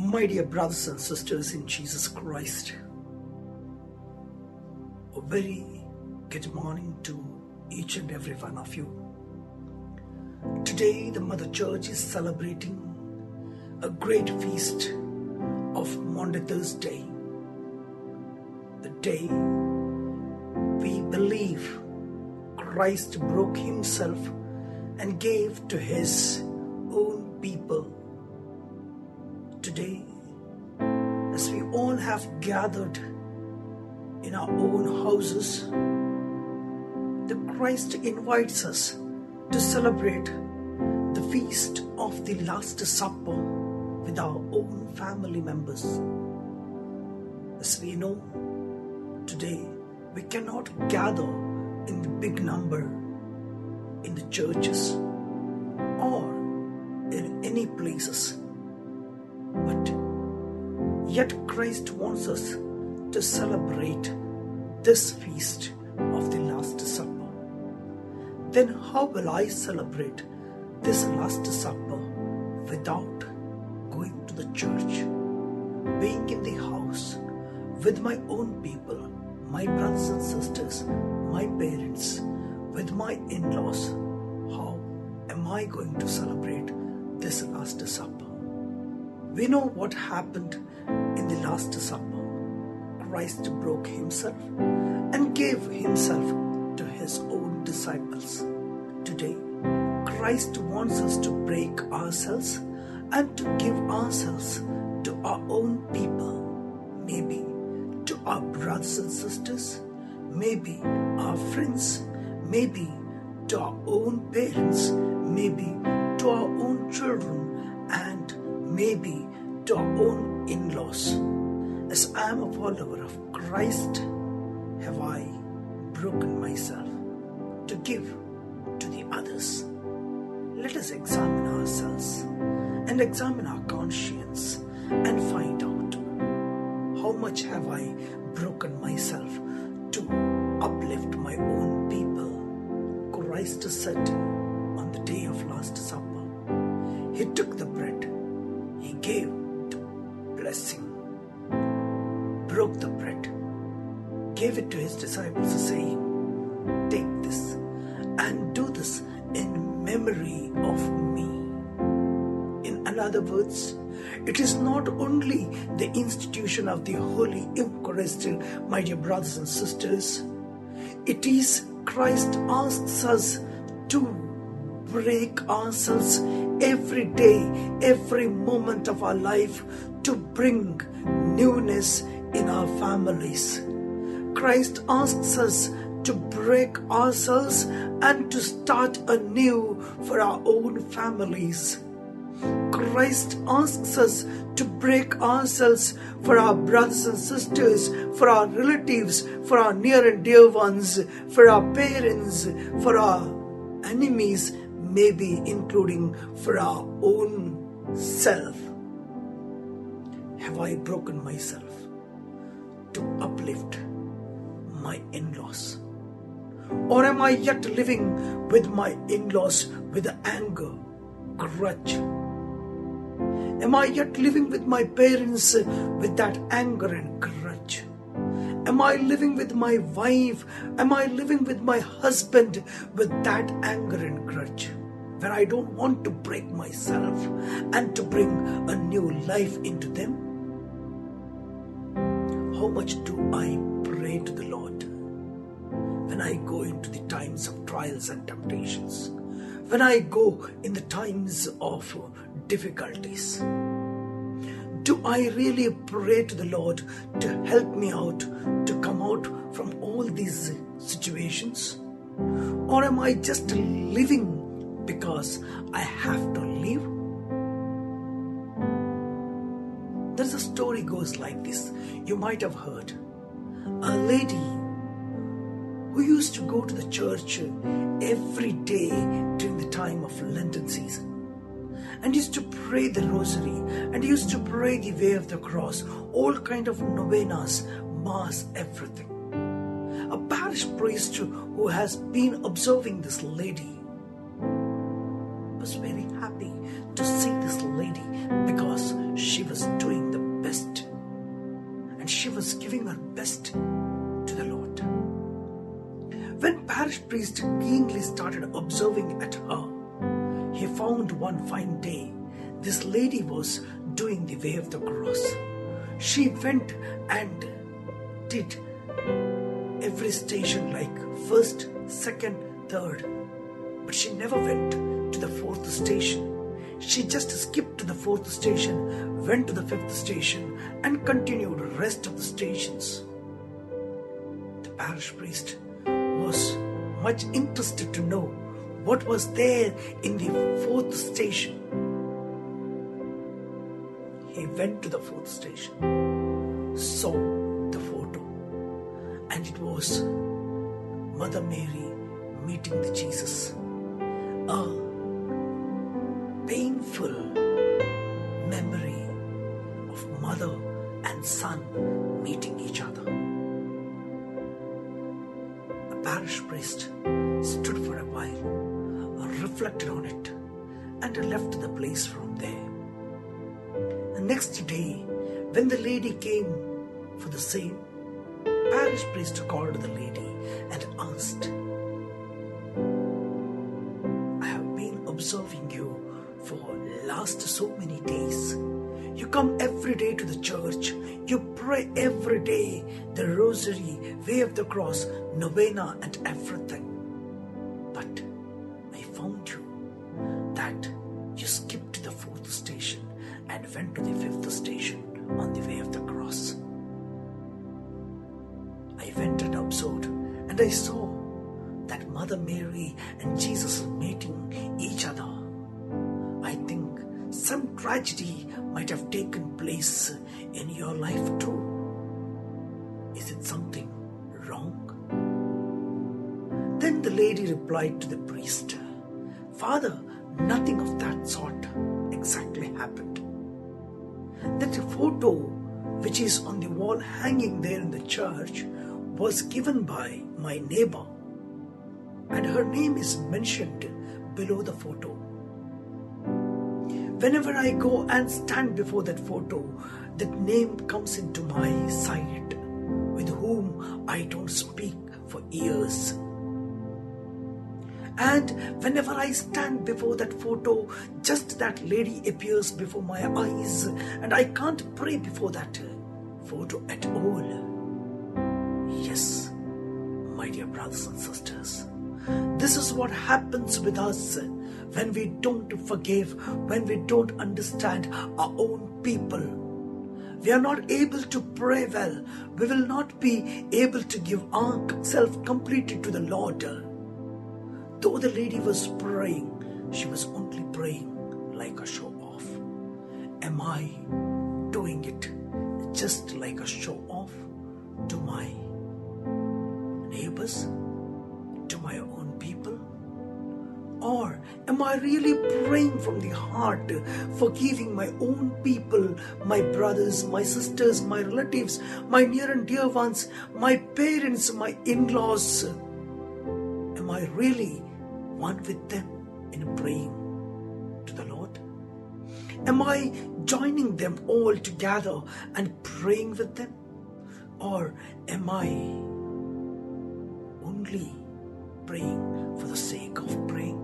My dear brothers and sisters in Jesus Christ, a very good morning to each and every one of you. Today the Mother Church is celebrating a great feast of Maundy Thursday, the day we believe Christ broke himself and gave to his own people. Today, as we all have gathered in our own houses, the Christ invites us to celebrate the feast of the Last Supper with our own family members. As we know, today we cannot gather in the big number in the churches or in any places. But yet Christ wants us to celebrate this feast of the Last Supper. Then how will I celebrate this Last Supper without going to the church, being in the house with my own people, my brothers and sisters, my parents, with my in-laws? How am I going to celebrate this Last Supper? We know what happened in the Last Supper. Christ broke himself and gave himself to his own disciples. Today, Christ wants us to break ourselves and to give ourselves to our own people, maybe to our brothers and sisters, maybe our friends, maybe to our own parents, maybe to our own children, and maybe to our own in-laws. As I am a follower of Christ, have I broken myself to give to the others? Let us examine ourselves and examine our conscience and find out how much have I broken myself to uplift my own people. Christ said on the day of Last Supper, he took the bread, he gave the blessing, broke the bread, gave it to his disciples, saying, "Take this and do this in memory of me." In other words, it is not only the institution of the Holy Eucharist, my dear brothers and sisters. It is Christ asks us to break ourselves every day, every moment of our life, to bring newness in our families. Christ asks us to break ourselves and to start anew for our own families. Christ asks us to break ourselves for our brothers and sisters, for our relatives, for our near and dear ones, for our parents, for our enemies, maybe including for our own self. Have I broken myself to uplift my in-laws? Or am I yet living with my in-laws with anger, grudge? Am I yet living with my parents with that anger and grudge? Am I living with my wife? Am I living with my husband with that anger and grudge, where I don't want to break myself and to bring a new life into them? How much do I pray to the Lord when I go into the times of trials and temptations, when I go in the times of difficulties? Do I really pray to the Lord to help me out, to come out from all these situations? Or am I just living because I have to live? There's a story goes like this. You might have heard. A lady who used to go to the church every day during the time of Lenten season, and used to pray the rosary, and used to pray the way of the cross, all kind of novenas, mass, everything. A parish priest who has been observing this lady was very happy to see this lady because she was doing parish priest keenly started observing at her. He found one fine day this lady was doing the way of the cross. She went and did every station like first, second, third, but she never went to the fourth station. She just skipped to the fourth station, went to the fifth station, and continued the rest of the stations. The parish priest was much interested to know what was there in the fourth station. He went to the fourth station, saw the photo, and it was Mother Mary meeting the Jesus. A painful memory of mother and son meeting each other. The parish priest stood for a while, reflected on it, and left the place from there. The next day, when the lady came for the same, parish priest called the lady and asked, "I have been observing you for last so many days. You come every day to the church. You pray every day, the rosary, way of the cross, novena and everything. But I found you that you skipped to the fourth station and went to the fifth station on the way of the cross. I went and observed, and I saw that Mother Mary and Jesus meeting each other. I think some tragedy might have taken place in your life too. Is it something wrong?" Then the lady replied to the priest, "Father, nothing of that sort exactly happened. That photo which is on the wall hanging there in the church was given by my neighbor, and her name is mentioned below the photo. Whenever I go and stand before that photo, that name comes into my sight, with whom I don't speak for years. And whenever I stand before that photo, just that lady appears before my eyes, and I can't pray before that photo at all." Yes, my dear brothers and sisters, this is what happens with us when we don't forgive, when we don't understand our own people. We are not able to pray well. We will not be able to give ourselves completely to the Lord. Though the lady was praying, she was only praying like a show off. Am I doing it just like a show off to my neighbors, to my own people? Or am I really praying from the heart, forgiving my own people, my brothers, my sisters, my relatives, my near and dear ones, my parents, my in-laws? Am I really one with them in praying to the Lord? Am I joining them all together and praying with them? Or am I only praying for the sake of praying?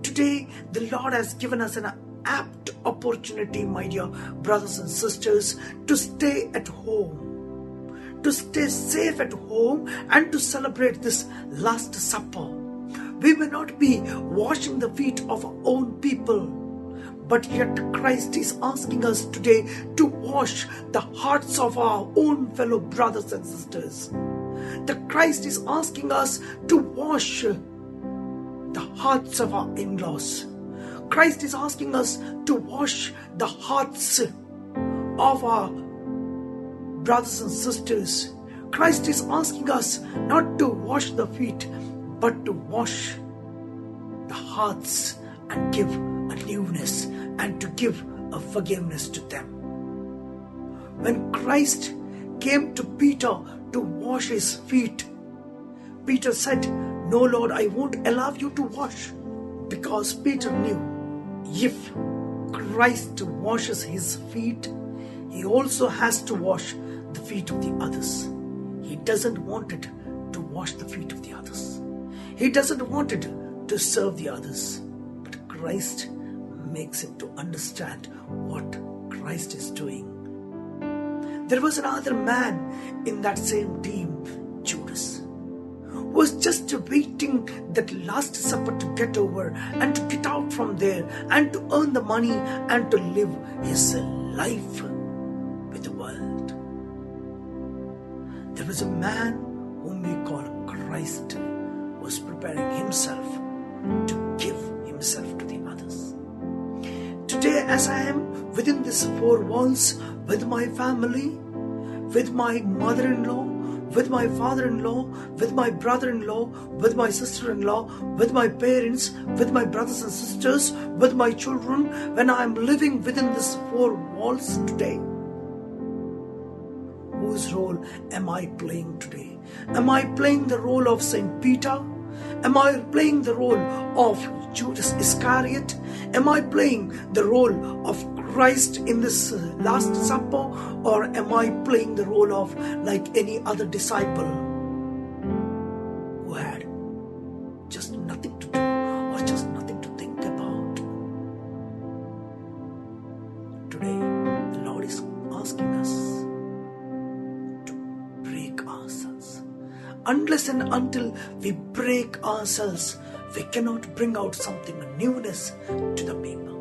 Today, the Lord has given us an apt opportunity, my dear brothers and sisters, to stay at home, to stay safe at home, and to celebrate this Last Supper. We may not be washing the feet of our own people, but yet Christ is asking us today to wash the hearts of our own fellow brothers and sisters. The Christ is asking us to wash the hearts of our in-laws. Christ is asking us to wash the hearts of our brothers and sisters. Christ is asking us not to wash the feet, but to wash the hearts and give a newness and to give a forgiveness to them. When Christ came to Peter to wash his feet, Peter said, "No, Lord, I won't allow you to wash," because Peter knew if Christ washes his feet, he also has to wash the feet of the others. He doesn't want it to wash the feet of the others. He doesn't want it to serve the others. But Christ makes him to understand what Christ is doing. There was another man in that same team, Judas, who was just waiting that last supper to get over and to get out from there and to earn the money and to live his life with the world. There was a man whom we call Christ, who was preparing himself to give himself to the others. Today, as I am within these four walls, with my family, with my mother-in-law, with my father-in-law, with my brother-in-law, with my sister-in-law, with my parents, with my brothers and sisters, with my children, when I am living within these four walls today, whose role am I playing today? Am I playing the role of Saint Peter? Am I playing the role of Judas Iscariot? Am I playing the role of Christ in this Last Supper? Or am I playing the role of like any other disciple who had just nothing to do or just nothing to think about? Today, the Lord is asking us to break ourselves. Unless and until we break ourselves, we cannot bring out something, a newness to the people.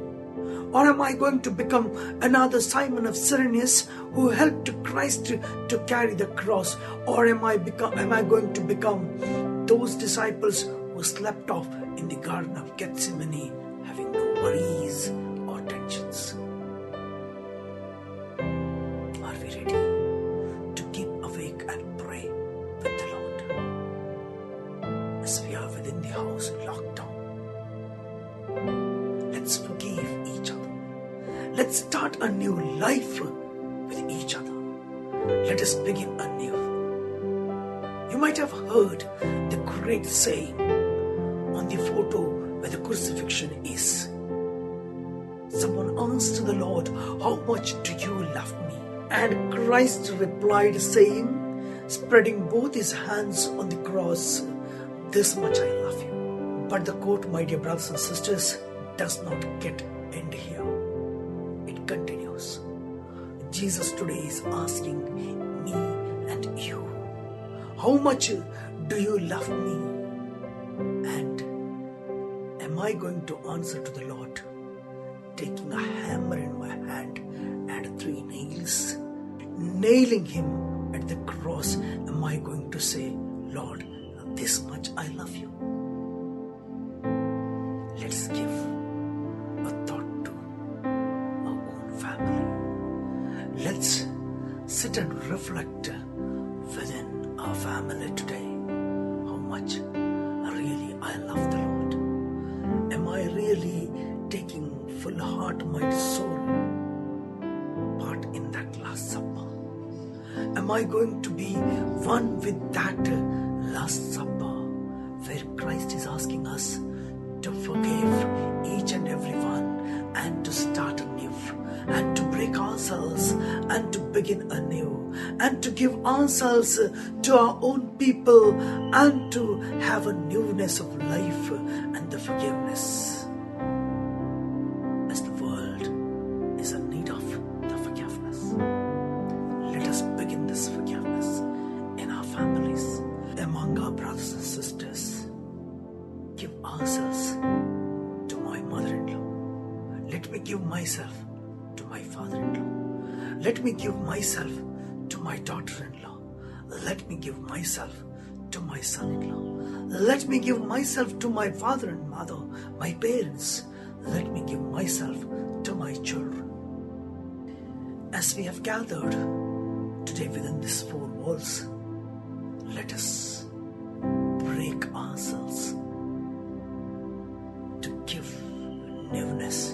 Or am I going to become another Simon of Cyrenius who helped Christ to carry the cross? Or am I going to become those disciples who slept off in the Garden of Gethsemane, having no worries or tensions? Are we ready to keep awake and pray with the Lord as we are within the house locked down? Let's forgive each other. Let's start a new life with each other. Let us begin anew. You might have heard the great saying on the photo where the crucifixion is. Someone asked the Lord, "How much do you love me?" And Christ replied saying, spreading both his hands on the cross, "This much I love you." But the quote, my dear brothers and sisters, does not get end here. It continues. Jesus today is asking me and you, how much do you love me? And am I going to answer to the Lord, taking a hammer in my hand and 3 nails, nailing him at the cross? Am I going to say, "Lord, this much I love you"? Let's give a thought to our own family. Let's sit and reflect within our family today. How much really I love the Lord? Am I really taking full heart, mind, soul part in that Last Supper? Am I going to be one with that Last Supper where Christ is asking us to forgive each and every one and to start anew and to break ourselves and to begin anew and to give ourselves to our own people and to have a newness of life and the forgiveness, as the world is in need of the forgiveness. Let us begin this forgiveness in our families, among our brothers and sisters. Give ourselves to my mother-in-law. Let me give myself to my father-in-law. Let me give myself to my daughter-in-law. Let me give myself to my son-in-law. Let me give myself to my father and mother, my parents. Let me give myself to my children. As we have gathered today within these 4 walls, let us break ourselves to give newness